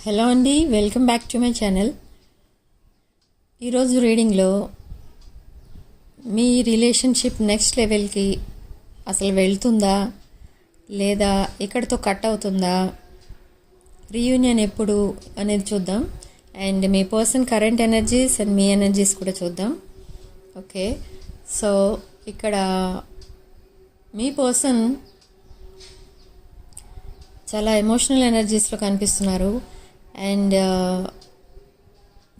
Hello అండి, welcome back to my channel. ఈరోజు రీడింగ్లో మీ relationship next లెవెల్కి అసలు వెళ్తుందా లేదా ఇక్కడితో కట్ అవుతుందా, రీయూనియన్ ఎప్పుడు అనేది చూద్దాం. And me person current energies and me energies కూడా చూద్దాం. ఓకే, సో ఇక్కడ మీ పర్సన్ చాలా ఎమోషనల్ ఎనర్జీస్లో కనిపిస్తున్నారు. అండ్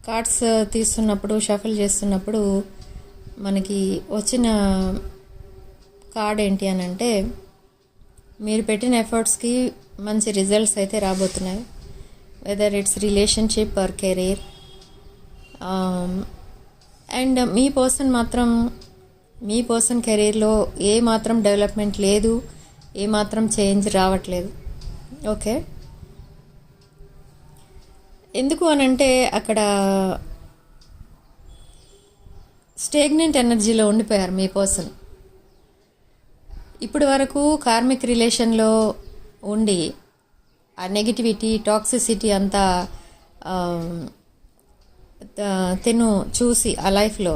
కార్డ్స్ తీస్తున్నప్పుడు, షఫల్ చేస్తున్నప్పుడు మనకి వచ్చిన కార్డ్ ఏంటి అని అంటే, మీరు పెట్టిన ఎఫర్ట్స్కి మంచి రిజల్ట్స్ అయితే రాబోతున్నాయి. Whether it's relationship are career. And me person కెరీర్లో ఏ మాత్రం డెవలప్మెంట్ లేదు, ఏ మాత్రం చేంజ్ రావట్లేదు. ఓకే, ఎందుకు అనంటే అక్కడ స్టేగ్నెంట్ ఎనర్జీలో ఉండిపోయారు మీ పర్సన్. ఇప్పటి వరకు కార్మిక్ రిలేషన్లో ఉండి ఆ నెగిటివిటీ, టాక్సిసిటీ అంతా తిను చూసి ఆ లైఫ్లో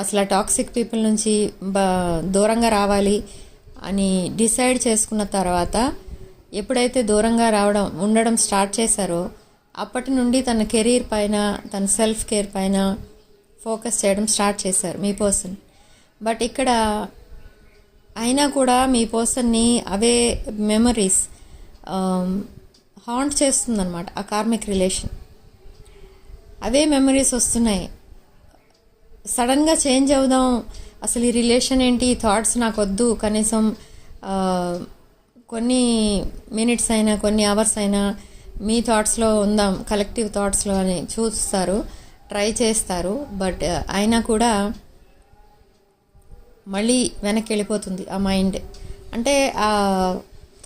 అసలు ఆ టాక్సిక్ పీపుల్ నుంచి దూరంగా రావాలి అని డిసైడ్ చేసుకున్న తర్వాత ఎప్పుడైతే దూరంగా ఉండడం స్టార్ట్ చేశారో అప్పటి నుండి తన కెరీర్ పైన, తన సెల్ఫ్ కేర్ పైన ఫోకస్ చేయడం స్టార్ట్ చేశారు మీ పర్సన్. బట్ ఇక్కడ అయినా కూడా మీ పర్సన్ని అవే మెమరీస్ హాంట్ చేస్తుందన్నమాట. ఆ కార్మిక్ రిలేషన్ అవే మెమరీస్ వస్తున్నాయి. సడన్గా చేంజ్ అవుదాం, అసలు ఈ రిలేషన్ ఏంటి, థాట్స్ నాకు వద్దు, కనీసం కొన్ని మినిట్స్ అయినా, కొన్ని అవర్స్ అయినా మీ థాట్స్లో ఉందాం, కలెక్టివ్ థాట్స్లో అని చూస్తారు, ట్రై చేస్తారు. బట్ అయినా కూడా మళ్ళీ వెనక్కి వెళ్ళిపోతుంది ఆ మైండ్. అంటే ఆ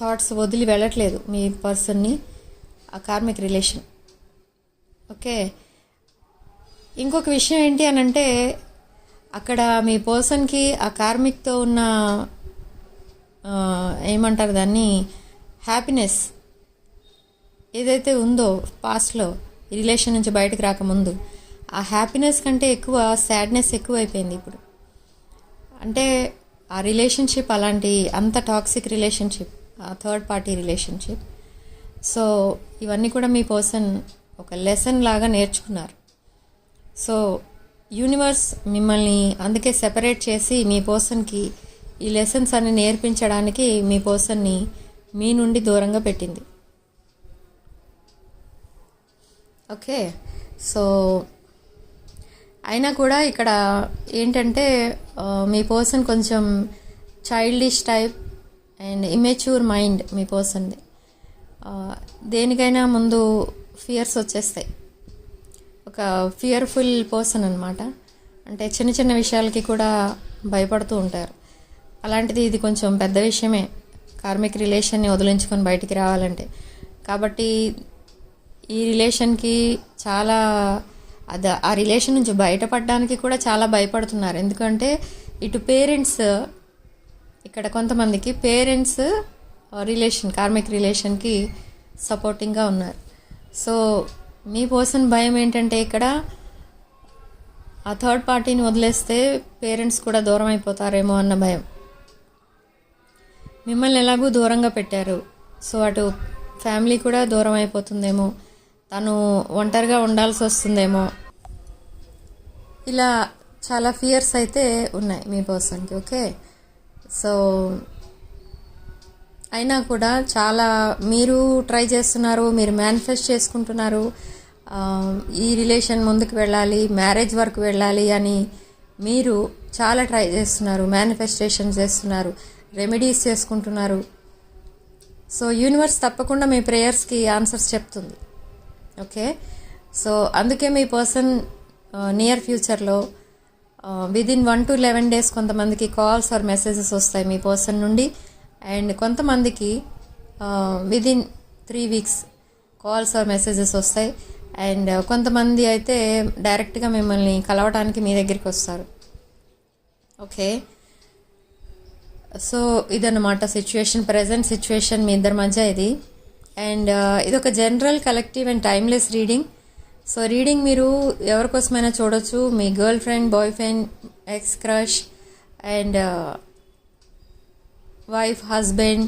థాట్స్ వదిలి వెళ్ళట్లేదు మీ పర్సన్ని, ఆ కార్మిక్ రిలేషన్. ఓకే, ఇంకొక విషయం ఏంటి అని అంటే, అక్కడ మీ పర్సన్కి ఆ కార్మిక్తో ఉన్న ఏమంటారు దాన్ని, హ్యాపీనెస్ ఏదైతే ఉందో పాస్ట్లో ఈ రిలేషన్ నుంచి బయటకు రాకముందు, ఆ హ్యాపీనెస్ కంటే ఎక్కువ సాడ్నెస్ ఎక్కువైపోయింది ఇప్పుడు. అంటే ఆ రిలేషన్షిప్ అలాంటి అంత టాక్సిక్ రిలేషన్షిప్, ఆ థర్డ్ పార్టీ రిలేషన్షిప్. సో ఇవన్నీ కూడా మీ పర్సన్ ఒక లెసన్ లాగా నేర్చుకున్నారు. సో యూనివర్స్ మిమ్మల్ని అందుకే సెపరేట్ చేసి మీ పర్సన్కి ఈ లెసన్స్ అన్ని నేర్పించడానికి మీ పర్సన్ని మీ నుండి దూరంగా పెట్టింది. ఓకే, సో అయినా కూడా ఇక్కడ ఏంటంటే మీ పర్సన్ కొంచెం childish type and immature mind మీ పర్సన్ది. దేనికైనా ముందు ఫియర్స్ వచ్చేస్తాయి. ఒక ఫియర్ఫుల్ పర్సన్ అనమాట. అంటే చిన్న చిన్న విషయాలకి కూడా భయపడుతూ ఉంటారు. అలాంటిది ఇది కొంచెం పెద్ద విషయమే, కార్మిక్ రిలేషన్ని వదిలించుకొని బయటికి రావాలంటే. కాబట్టి ఈ రిలేషన్కి చాలా ఆ రిలేషన్ నుంచి బయటపడడానికి కూడా చాలా భయపడుతున్నారు. ఎందుకంటే ఇటు పేరెంట్స్, ఇక్కడ కొంతమందికి పేరెంట్స్ రిలేషన్, కార్మిక్ రిలేషన్కి సపోర్టింగ్గా ఉన్నారు. సో మీ పర్సన్ భయం ఏంటంటే, ఇక్కడ ఆ థర్డ్ పార్టీని వదిలేస్తే పేరెంట్స్ కూడా దూరం అయిపోతారేమో అన్న భయం. మిమ్మల్ని ఎలాగూ దూరంగా పెట్టారు, సో అటు ఫ్యామిలీ కూడా దూరం అయిపోతుందేమో, తను ఒంటరిగా ఉండాల్సి వస్తుందేమో, ఇలా చాలా ఫియర్స్ అయితే ఉన్నాయి మీ పర్సన్కి. ఓకే, సో అయినా కూడా చాలా మీరు ట్రై చేస్తున్నారు, మీరు మేనిఫెస్ట్ చేసుకుంటున్నారు. ఈ రిలేషన్ ముందుకు వెళ్ళాలి, మ్యారేజ్ వరకు వెళ్ళాలి అని మీరు చాలా ట్రై చేస్తున్నారు, మేనిఫెస్టేషన్ చేస్తున్నారు, రెమెడీస్ చేసుకుంటున్నారు. సో యూనివర్స్ తప్పకుండా మీ ప్రేయర్స్కి ఆన్సర్స్ చెప్తుంది. ఓకే, సో అందుకే మీ పర్సన్ నియర్ ఫ్యూచర్లో విదిన్ 1 to 11 days కొంతమందికి కాల్స్ ఆర్ మెసేజెస్ వస్తాయి మీ పర్సన్ నుండి. అండ్ కొంతమందికి within 3 weeks calls or messages వస్తాయి. అండ్ కొంతమంది అయితే డైరెక్ట్గా మిమ్మల్ని కలవడానికి మీ దగ్గరికి వస్తారు. ఓకే, సో ఇదన్నమాట సిచ్యువేషన్, ప్రజెంట్ సిచ్యువేషన్ మీ ఇద్దరి మధ్య ఇది. అండ్ ఇది ఒక general collective and timeless reading. So reading మీరు ఎవరికోసమైనా చూడొచ్చు, మీ girl friend, boy friend, ex crush and wife, husband,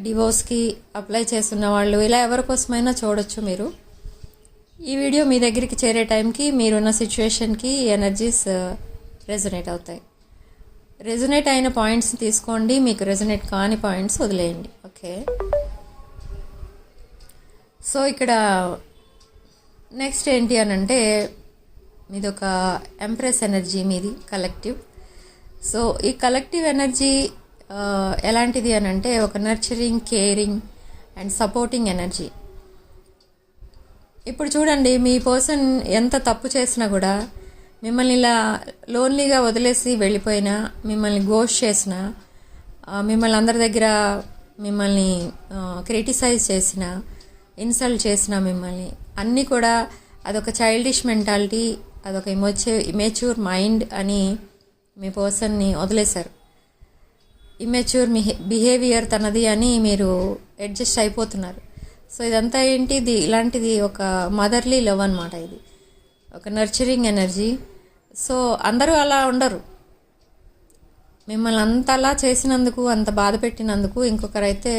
డివోర్స్కి అప్లై చేస్తున్న వాళ్ళు, ఇలా ఎవరికోసమైనా చూడొచ్చు మీరు. ఈ వీడియో మీ దగ్గరికి చేరే టైంకి మీరున్న సిచ్యువేషన్కి ఎనర్జీస్ రెజొనేట్ అవుతాయి. రెజొనేట్ అయిన పాయింట్స్ తీసుకోండి, మీకు రెజొనేట్ కాని పాయింట్స్ వదిలేయండి. ఓకే, సో ఇక్కడ నెక్స్ట్ ఏంటి అని అంటే, మీది ఒక ఎంప్రెస్ ఎనర్జీ, మీది కలెక్టివ్. సో ఈ కలెక్టివ్ ఎనర్జీ ఎలాంటిది అని అంటే, ఒక nurturing, caring and supporting energy. ఇప్పుడు చూడండి, మీ పర్సన్ ఎంత తప్పు చేసినా కూడా, మిమ్మల్ని ఇలా లోన్లీగా వదిలేసి వెళ్ళిపోయినా, మిమ్మల్ని గోస్ట్ చేసినా, మిమ్మల్ని అందరి దగ్గర మిమ్మల్ని క్రిటిసైజ్ చేసిన, ఇన్సల్ట్ చేసిన, మిమ్మల్ని అన్నీ కూడా అదొక చైల్డిష్ మెంటాలిటీ, అదొక ఇమెచ్యూర్ మైండ్ అని మీ పర్సన్ని వదిలేశారు. ఇమెచ్యూర్ బిహేవియర్ తనది అని మీరు అడ్జస్ట్ అయిపోతున్నారు. సో ఇదంతా ఏంటి, ఇలాంటిది ఒక మదర్లీ లవ్ అనమాట. ఇది ఒక నర్చరింగ్ ఎనర్జీ. సో అందరూ అలా ఉండరు. మిమ్మల్ని అంతలా చేసినందుకు, అంత బాధ పెట్టినందుకు ఇంకొకరైతే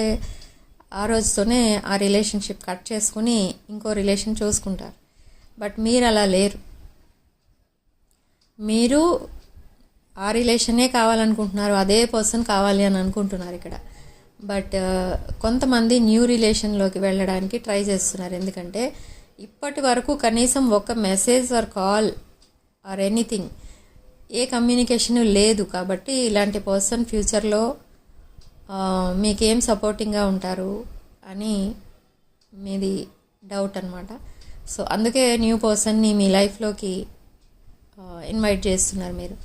ఆ రోజుతోనే ఆ రిలేషన్షిప్ కట్ చేసుకుని ఇంకో రిలేషన్ చూసుకుంటారు. బట్ మీరు అలా లేరు. మీరు ఆ రిలేషనే కావాలనుకుంటున్నారు, అదే పర్సన్ కావాలి అని అనుకుంటున్నారు ఇక్కడ. బట్ కొంతమంది న్యూ రిలేషన్లోకి వెళ్ళడానికి ట్రై చేస్తున్నారు. ఎందుకంటే ఇప్పటి వరకు కనీసం ఒక message or call or anything, ఏ కమ్యూనికేషన్ లేదు. కాబట్టి ఇలాంటి పర్సన్ ఫ్యూచర్లో మీకేం సపోర్టింగ్గా ఉంటారు అని మీది డౌట్ అనమాట. సో అందుకే న్యూ పర్సన్ని మీ లైఫ్లోకి ఇన్వైట్ చేస్తున్నారు మీరు.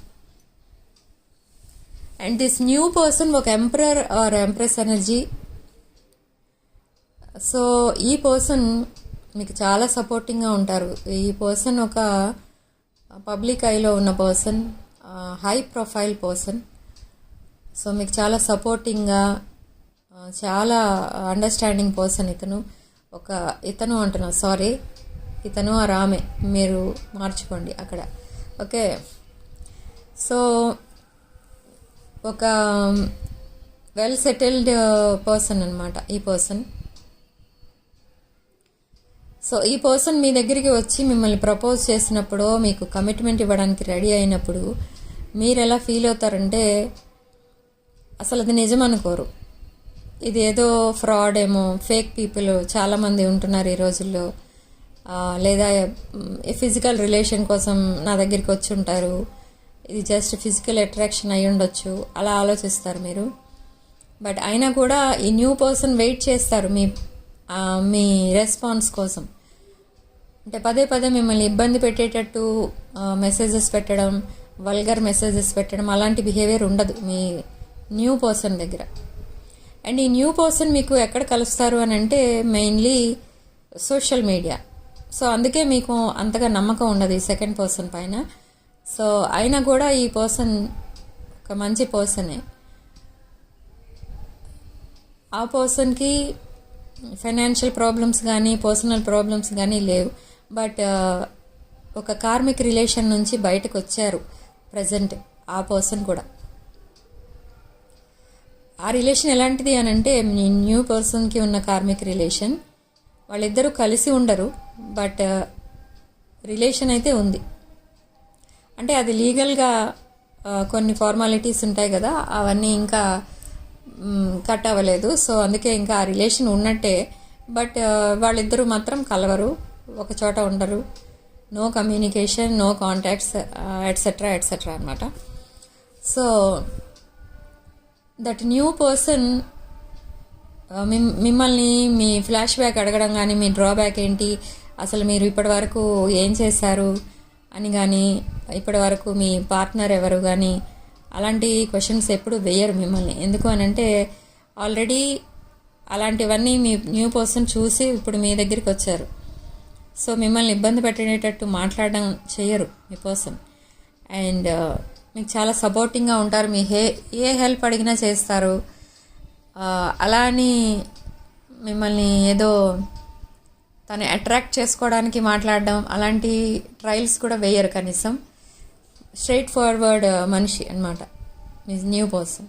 అండ్ దిస్ న్యూ పర్సన్ ఒక emperor or empress energy. So ఈ పర్సన్ మీకు చాలా సపోర్టింగ్గా ఉంటారు. ఈ పర్సన్ ఒక పబ్లిక్ ఐలో ఉన్న person, high profile person. So మీకు చాలా సపోర్టింగ్గా, చాలా అండర్స్టాండింగ్ పర్సన్ ఇతను. ఇతను అంటున్నా, సారీ, ఇతను ఆర్ ఆమె, మీరు మార్చుకోండి అక్కడ. ఓకే, సో ఒక వెల్ సెటిల్డ్ పర్సన్ అనమాట ఈ పర్సన్. సో ఈ పర్సన్ మీ దగ్గరికి వచ్చి మిమ్మల్ని ప్రపోజ్ చేసినప్పుడు, మీకు కమిట్మెంట్ ఇవ్వడానికి రెడీ అయినప్పుడు మీరు ఎలా ఫీల్ అవుతారంటే, అసలు అది నిజం అనుకోరు. ఇది ఏదో ఫ్రాడ్ ఏమో, ఫేక్ పీపుల్ చాలామంది ఉంటున్నారు ఈ రోజుల్లో, లేదా ఫిజికల్ రిలేషన్ కోసం నా దగ్గరికి వచ్చి ఉంటారు, ఇది జస్ట్ ఫిజికల్ అట్రాక్షన్ అయి ఉండొచ్చు, అలా ఆలోచిస్తారు మీరు. బట్ అయినా కూడా ఈ న్యూ పర్సన్ వెయిట్ చేస్తారు మీ రెస్పాన్స్ కోసం. అంటే పదే పదే మిమ్మల్ని ఇబ్బంది పెట్టేటట్టు మెసేజెస్ పెట్టడం, వల్గర్ మెసేజెస్ పెట్టడం, అలాంటి బిహేవియర్ ఉండదు మీ న్యూ పర్సన్ దగ్గర. అండ్ ఈ న్యూ పర్సన్ మీకు ఎక్కడ కలుస్తారు అని అంటే, మెయిన్లీ సోషల్ మీడియా. సో అందుకే మీకు అంతగా నమ్మకం ఉండదు ఈ సెకండ్ పర్సన్ పైన. సో అయినా కూడా ఈ పర్సన్ ఒక మంచి పర్సనే. ఆ పర్సన్కి ఫైనాన్షియల్ ప్రాబ్లమ్స్ కానీ, పర్సనల్ ప్రాబ్లమ్స్ కానీ లేవు. బట్ ఒక కార్మిక్ రిలేషన్ నుంచి బయటకు వచ్చారు ప్రజెంట్ ఆ పర్సన్ కూడా. ఆ రిలేషన్ ఎలాంటిది అని అంటే, న్యూ పర్సన్కి ఉన్న కార్మిక్ రిలేషన్, వాళ్ళిద్దరూ కలిసి ఉండరు, బట్ రిలేషన్ అయితే ఉంది. అంటే అది లీగల్గా కొన్ని ఫార్మాలిటీస్ ఉంటాయి కదా, అవన్నీ ఇంకా కట్ అవ్వలేదు. సో అందుకే ఇంకా ఆ రిలేషన్ ఉన్నట్టే. బట్ వాళ్ళిద్దరూ మాత్రం కలవరు, ఒక చోట ఉండరు, no communication, no contacts, etcetera etcetera అనమాట. సో దట్ న్యూ పర్సన్ మిమ్మల్ని మీ ఫ్లాష్ బ్యాక్ అడగడం కానీ, మీ డ్రాబ్యాక్ ఏంటి, అసలు మీరు ఇప్పటి వరకు ఏం చేశారు అని కానీ, ఇప్పటి వరకు మీ పార్ట్నర్ ఎవరు కానీ, అలాంటి క్వశ్చన్స్ ఎప్పుడు వేయరు మిమ్మల్ని. ఎందుకు అని అంటే, ఆల్రెడీ అలాంటివన్నీ మీ న్యూ పర్సన్ చూసి ఇప్పుడు మీ దగ్గరికి వచ్చారు. సో మిమ్మల్ని ఇబ్బంది పెట్టేటట్టు మాట్లాడడం చేయరు మీ పర్సన్. అండ్ మీకు చాలా సపోర్టింగ్గా ఉంటారు. ఏ హెల్ప్ అడిగినా చేస్తారు. అలా అని మిమ్మల్ని ఏదో తను అట్రాక్ట్ చేసుకోవడానికి మాట్లాడడం అలాంటి ట్రయల్స్ కూడా వేయరు కనీసం. స్ట్రైట్ ఫార్వర్డ్ మనిషి అనమాట మీ న్యూ పర్సన్.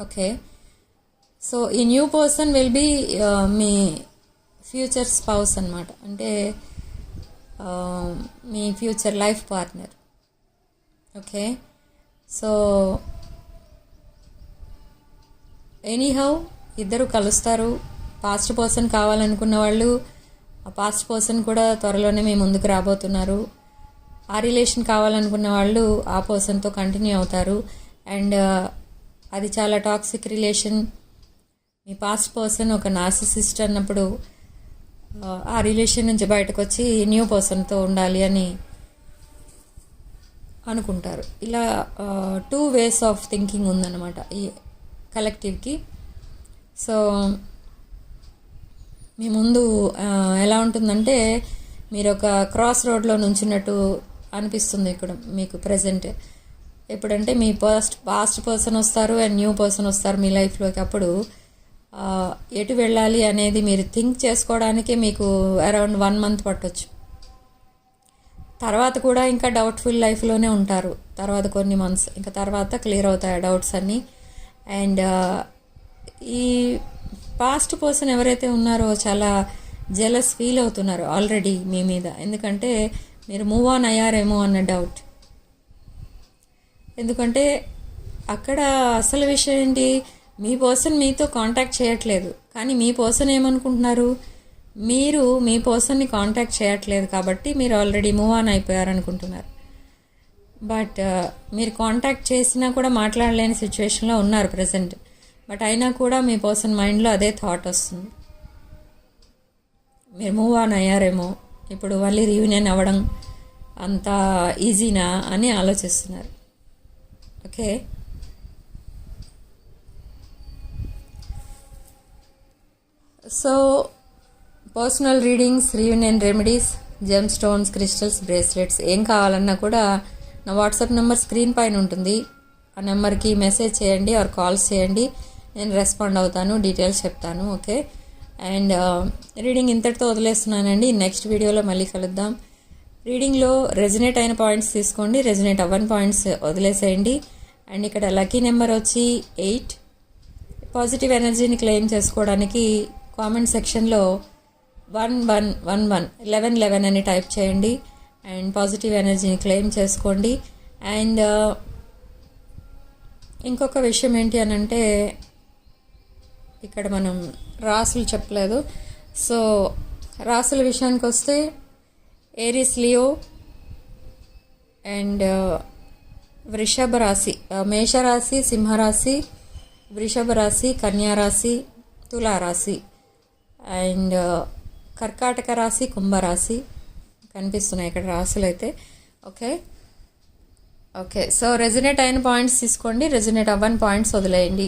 ఓకే, సో ఈ న్యూ పర్సన్ విల్ బీ మీ ఫ్యూచర్ స్పౌస్ అనమాట, అంటే మీ future life partner. Okay, so anyhow ఇద్దరు కలుస్తారు. పాస్ట్ పర్సన్ కావాలనుకున్న వాళ్ళు, ఆ పాస్ట్ పర్సన్ కూడా త్వరలోనే మీ ముందుకు రాబోతున్నారు. ఆ రిలేషన్ కావాలనుకున్న వాళ్ళు ఆ పర్సన్తో కంటిన్యూ అవుతారు. అండ్ అది చాలా టాక్సిక్ రిలేషన్. మీ పాస్ట్ పర్సన్ ఒక నార్సిసిస్ట్ అన్నప్పుడు ఆ రిలేషన్ నుంచి బయటకు వచ్చి న్యూ పర్సన్తో ఉండాలి అని అనుకుంటారు. ఇలా 2 ways ఆఫ్ థింకింగ్ ఉందన్నమాట ఈ కలెక్టివ్కి. సో మీ ముందు ఎలా ఉంటుందంటే మీరు ఒక క్రాస్ రోడ్లో నుంచున్నట్టు అనిపిస్తుంది ఇక్కడ మీకు ప్రజెంట్. ఎప్పుడంటే మీ పాస్ట్ పర్సన్ వస్తారు అండ్ న్యూ పర్సన్ వస్తారు మీ లైఫ్లోకి. అప్పుడు ఎటు వెళ్ళాలి అనేది మీరు థింక్ చేసుకోవడానికే మీకు అరౌండ్ 1 month పట్టొచ్చు. తర్వాత కూడా ఇంకా డౌట్ఫుల్ లైఫ్లోనే ఉంటారు. తర్వాత కొన్ని మంత్స్ ఇంకా తర్వాత క్లియర్ అవుతాయి డౌట్స్ అన్నీ. అండ్ ఈ పాస్ట్ పర్సన్ ఎవరైతే ఉన్నారో చాలా జెలస్ ఫీల్ అవుతున్నారు ఆల్రెడీ మీ మీద, ఎందుకంటే మీరు మూవ్ ఆన్ అయ్యారేమో అన్న డౌట్. ఎందుకంటే అక్కడ అసలు విషయం ఏంటి, మీ పర్సన్ మీతో కాంటాక్ట్ చేయట్లేదు, కానీ మీ పర్సన్ ఏమనుకుంటున్నారు, మీరు మీ పర్సన్ని కాంటాక్ట్ చేయట్లేదు కాబట్టి మీరు ఆల్రెడీ మూవ్ ఆన్ అయిపోయారనుకుంటున్నారు. బట్ మీరు కాంటాక్ట్ చేసినా కూడా మాట్లాడలేని సిచ్యువేషన్లో ఉన్నారు ప్రజెంట్. బట్ అయినా కూడా మీ పర్సన్ మైండ్లో అదే థాట్ వస్తుంది, మీరు మూవ్ ఆన్ అయ్యారేమో, ఇప్పుడు మళ్ళీ రీయూనియన్ అవ్వడం అంత ఈజీనా అని ఆలోచిస్తున్నారు. Okay, so personal readings, reunion remedies, gem stones, crystals, bracelets ఏం కావాలన్నా కూడా నా వాట్సాప్ నెంబర్ స్క్రీన్ పైన ఉంటుంది. ఆ నెంబర్కి మెసేజ్ చేయండి ఆర్ కాల్స్ చేయండి, నేను రెస్పాండ్ అవుతాను, డీటెయిల్స్ చెప్తాను. ఓకే, అండ్ రీడింగ్ ఇంతటితో వదిలేస్తున్నానండి. నెక్స్ట్ వీడియోలో మళ్ళీ కలుద్దాం. రీడింగ్లో రెజినేట్ అయిన పాయింట్స్ తీసుకోండి, రెజినేట్ అవ్వని పాయింట్స్ వదిలేసేయండి. అండ్ ఇక్కడ లక్కీ నెంబర్ వచ్చి 8. పాజిటివ్ ఎనర్జీని క్లెయిమ్ చేసుకోవడానికి కామెంట్ సెక్షన్లో 1111 అని టైప్ చేయండి అండ్ పాజిటివ్ ఎనర్జీని క్లెయిమ్ చేసుకోండి. అండ్ ఇంకొక విషయం ఏంటి అని అంటే, ఇక్కడ మనం రాసులు చెప్పలేదు. సో రాసుల విషయానికి వస్తే ఏరిస్, లియో అండ్ వృషభ రాశి, మేషరాశి, సింహరాశి, వృషభ రాశి, కన్యారాశి, తులారాశి అండ్ కర్కాటక రాశి, కుంభరాశి కనిపిస్తున్నాయి ఇక్కడ రాశులు అయితే. ఓకే ఓకే, సో రెజినేట్ అయిన పాయింట్స్ తీసుకోండి, రెజినేట్ అవ్వని పాయింట్స్ వదిలేయండి.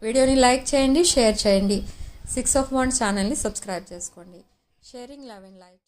వీడియోని లైక్ చేయండి, షేర్ చేయండి. 6 of Wands ఛానల్ని సబ్స్క్రైబ్ చేసుకోండి. Sharing love and light.